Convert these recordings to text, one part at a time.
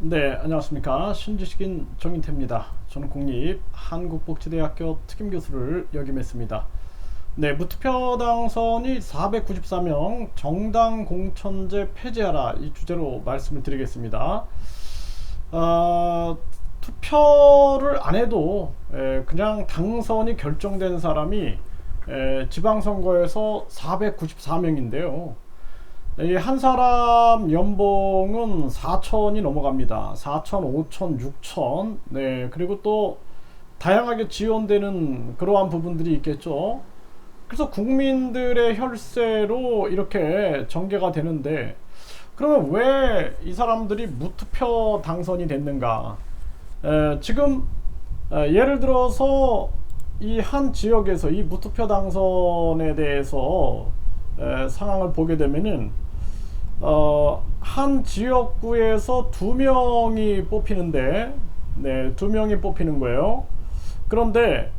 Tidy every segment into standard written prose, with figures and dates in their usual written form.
네, 안녕하십니까. 신지식인 정인태입니다. 저는 국립 한국복지대학교 특임교수를 역임했습니다. 네, 무투표 당선이 494명, 정당 공천제 폐지하라, 이 주제로 말씀을 드리겠습니다. 투표를 안 해도 그냥 당선이 결정된 사람이 지방선거에서 494명인데요. 이 한 사람 연봉은 4천이 넘어갑니다. 4천, 5천, 6천. 네, 그리고 또 다양하게 지원되는 그러한 부분들이 있겠죠. 그래서 국민들의 혈세로 이렇게 전개가 되는데, 그러면 왜 이 사람들이 무투표 당선이 됐는가? 지금 예를 들어서 이 한 지역에서 이 무투표 당선에 대해서 상황을 보게 되면은 한 지역구에서 두 명이 뽑히는데, 네, 두 명이 뽑히는 거예요. 그런데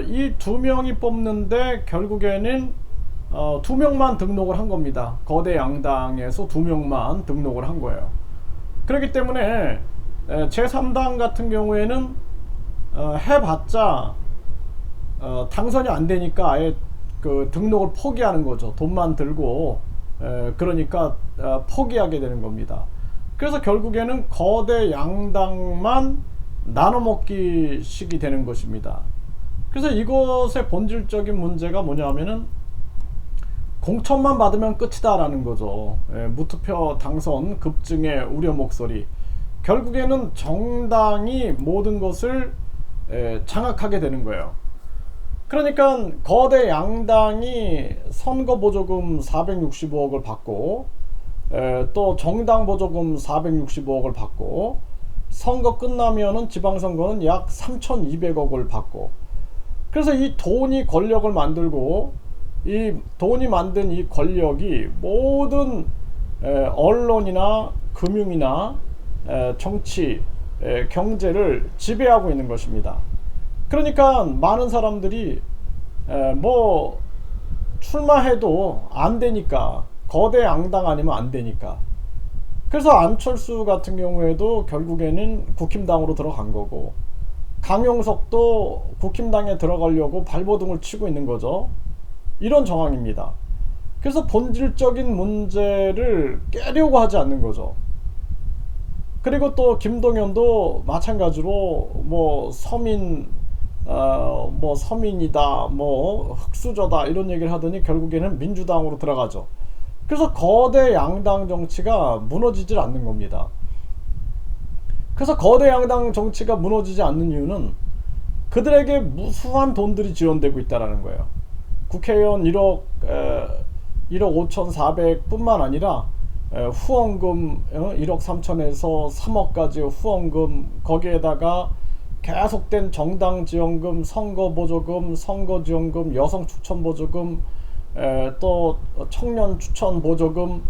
이 두 명이 뽑는데 결국에는 두 명만 등록을 한 겁니다. 거대 양당에서 두 명만 등록을 한 거예요. 그렇기 때문에 제3당 같은 경우에는 해봤자 당선이 안 되니까 아예 그 등록을 포기하는 거죠. 돈만 들고. 그러니까 포기하게 되는 겁니다. 그래서 결국에는 거대 양당만 나눠먹기식이 되는 것입니다. 그래서 이것의 본질적인 문제가 뭐냐면은 공천만 받으면 끝이다 라는 거죠. 무투표 당선 급증의 우려 목소리. 결국에는 정당이 모든 것을 장악하게 되는 거예요. 그러니까 거대 양당이 선거 보조금 465억을 받고, 또 정당 보조금 465억을 받고, 선거 끝나면은 지방선거는 약 3,200억을 받고, 그래서 이 돈이 권력을 만들고, 이 돈이 만든 이 권력이 모든 언론이나 금융이나 정치, 경제를 지배하고 있는 것입니다. 그러니까 많은 사람들이 뭐 출마해도 안 되니까, 거대 양당 아니면 안 되니까. 그래서 안철수 같은 경우에도 결국에는 국힘당으로 들어간 거고, 강용석도 국힘당에 들어가려고 발버둥을 치고 있는 거죠. 이런 정황입니다. 그래서 본질적인 문제를 깨려고 하지 않는 거죠. 그리고 또 김동연도 마찬가지로 뭐 서민이다, 뭐 흑수저다 이런 얘기를 하더니 결국에는 민주당으로 들어가죠. 그래서 거대 양당 정치가 무너지질 않는 겁니다. 그래서 거대 양당 정치가 무너지지 않는 이유는 그들에게 무수한 돈들이 지원되고 있다는 거예요. 국회의원 1억 5,400 뿐만 아니라 후원금 1억 3천에서 3억까지 후원금, 거기에다가 계속된 정당 지원금, 선거 보조금, 선거 지원금, 여성 추천 보조금, 또 청년 추천 보조금,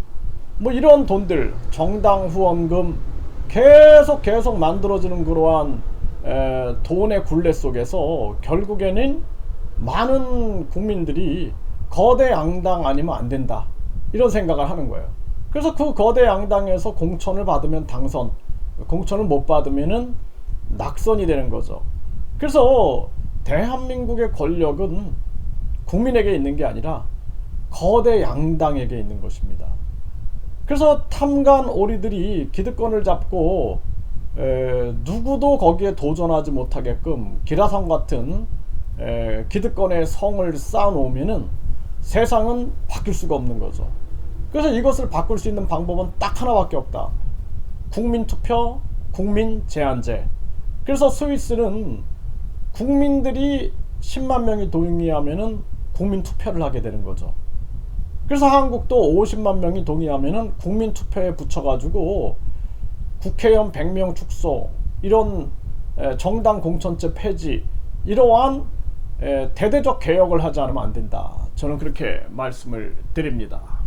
뭐 이런 돈들, 정당 후원금 계속 만들어지는 그러한 돈의 굴레 속에서 결국에는 많은 국민들이 거대 양당 아니면 안 된다, 이런 생각을 하는 거예요. 그래서 그 거대 양당에서 공천을 받으면 당선, 공천을 못 받으면은 낙선이 되는 거죠. 그래서 대한민국의 권력은 국민에게 있는 게 아니라 거대 양당에게 있는 것입니다. 그래서 탐관 오리들이 기득권을 잡고 누구도 거기에 도전하지 못하게끔 기라성 같은 기득권의 성을 쌓아놓으면은 세상은 바뀔 수가 없는 거죠. 그래서 이것을 바꿀 수 있는 방법은 딱 하나밖에 없다. 국민투표, 국민제한제. 그래서 스위스는 국민들이 10만 명이 동의하면은 국민투표를 하게 되는 거죠. 그래서 한국도 50만 명이 동의하면은 국민투표에 붙여가지고 국회의원 100명 축소, 이런 정당 공천제 폐지, 이러한 대대적 개혁을 하지 않으면 안 된다. 저는 그렇게 말씀을 드립니다.